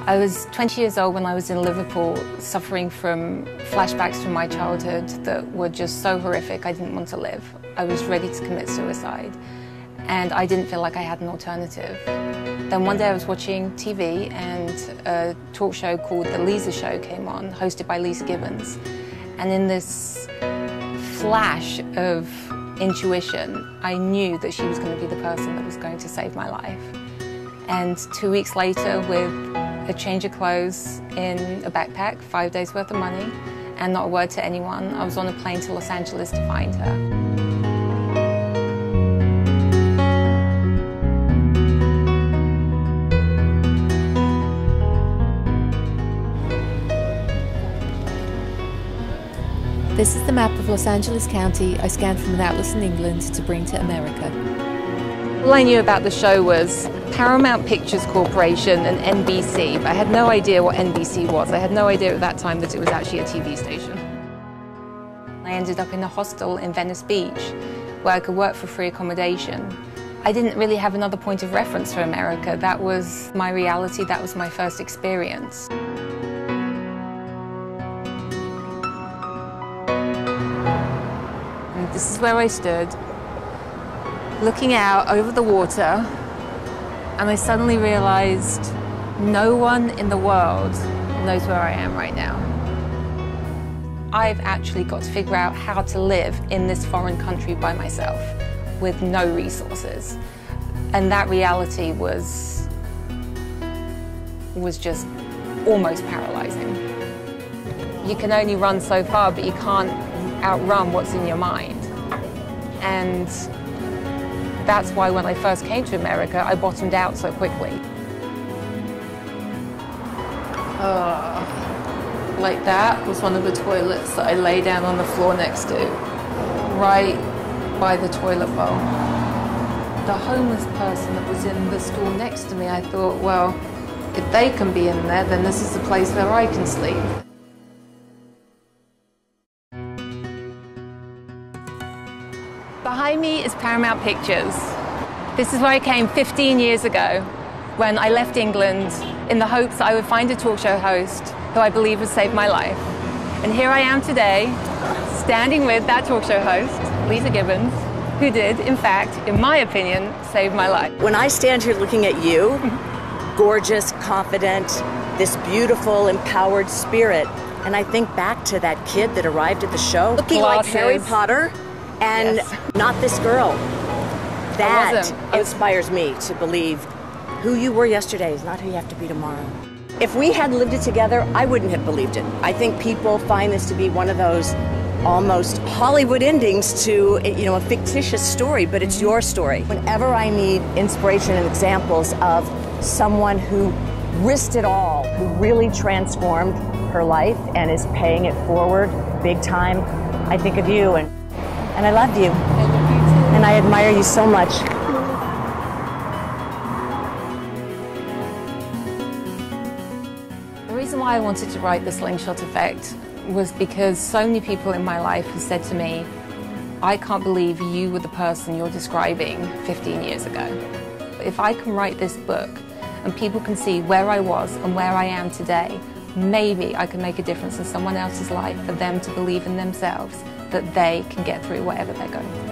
I was 20 years old when I was in Liverpool, suffering from flashbacks from my childhood that were just so horrific I didn't want to live. I was ready to commit suicide, and I didn't feel like I had an alternative. Then one day I was watching TV and a talk show called The Lisa Show came on, hosted by Lisa Gibbons. And in this flash of intuition, I knew that she was going to be the person that was going to save my life. And 2 weeks later, with a change of clothes in a backpack, 5 days worth of money, and not a word to anyone, I was on a plane to Los Angeles to find her. This is the map of Los Angeles County I scanned from an atlas in England to bring to America. All I knew about the show was Paramount Pictures Corporation and NBC, but I had no idea what NBC was. I had no idea at that time that it was actually a TV station. I ended up in a hostel in Venice Beach where I could work for free accommodation. I didn't really have another point of reference for America. That was my reality, that was my first experience. And this is where I stood, looking out over the water, and I suddenly realized no one in the world knows where I am right now. I've actually got to figure out how to live in this foreign country by myself with no resources. And that reality was just almost paralyzing. You can only run so far, but you can't outrun what's in your mind. And that's why when I first came to America, I bottomed out so quickly. Like that was one of the toilets that I lay down on the floor next to, right by the toilet bowl. The homeless person that was in the stall next to me, I thought, well, if they can be in there, then this is the place where I can sleep. Behind me is Paramount Pictures. This is where I came 15 years ago when I left England in the hopes that I would find a talk show host who I believe would save my life. And here I am today, standing with that talk show host, Lisa Gibbons, who did, in fact, in my opinion, save my life. When I stand here looking at you, gorgeous, confident, this beautiful, empowered spirit, and I think back to that kid that arrived at the show, looking like Harry Potter, and not this girl. That inspires me to believe who you were yesterday is not who you have to be tomorrow. If we had lived it together, I wouldn't have believed it. I think people find this to be one of those almost Hollywood endings to, a fictitious story, but it's your story. Whenever I need inspiration and examples of someone who risked it all, who really transformed her life and is paying it forward big time, I think of you, and I love you. And I admire you so much. The reason why I wanted to write The Slingshot Effect was because so many people in my life have said to me, I can't believe you were the person you're describing 15 years ago. If I can write this book and people can see where I was and where I am today, maybe I can make a difference in someone else's life for them to believe in themselves that they can get through whatever they're going through.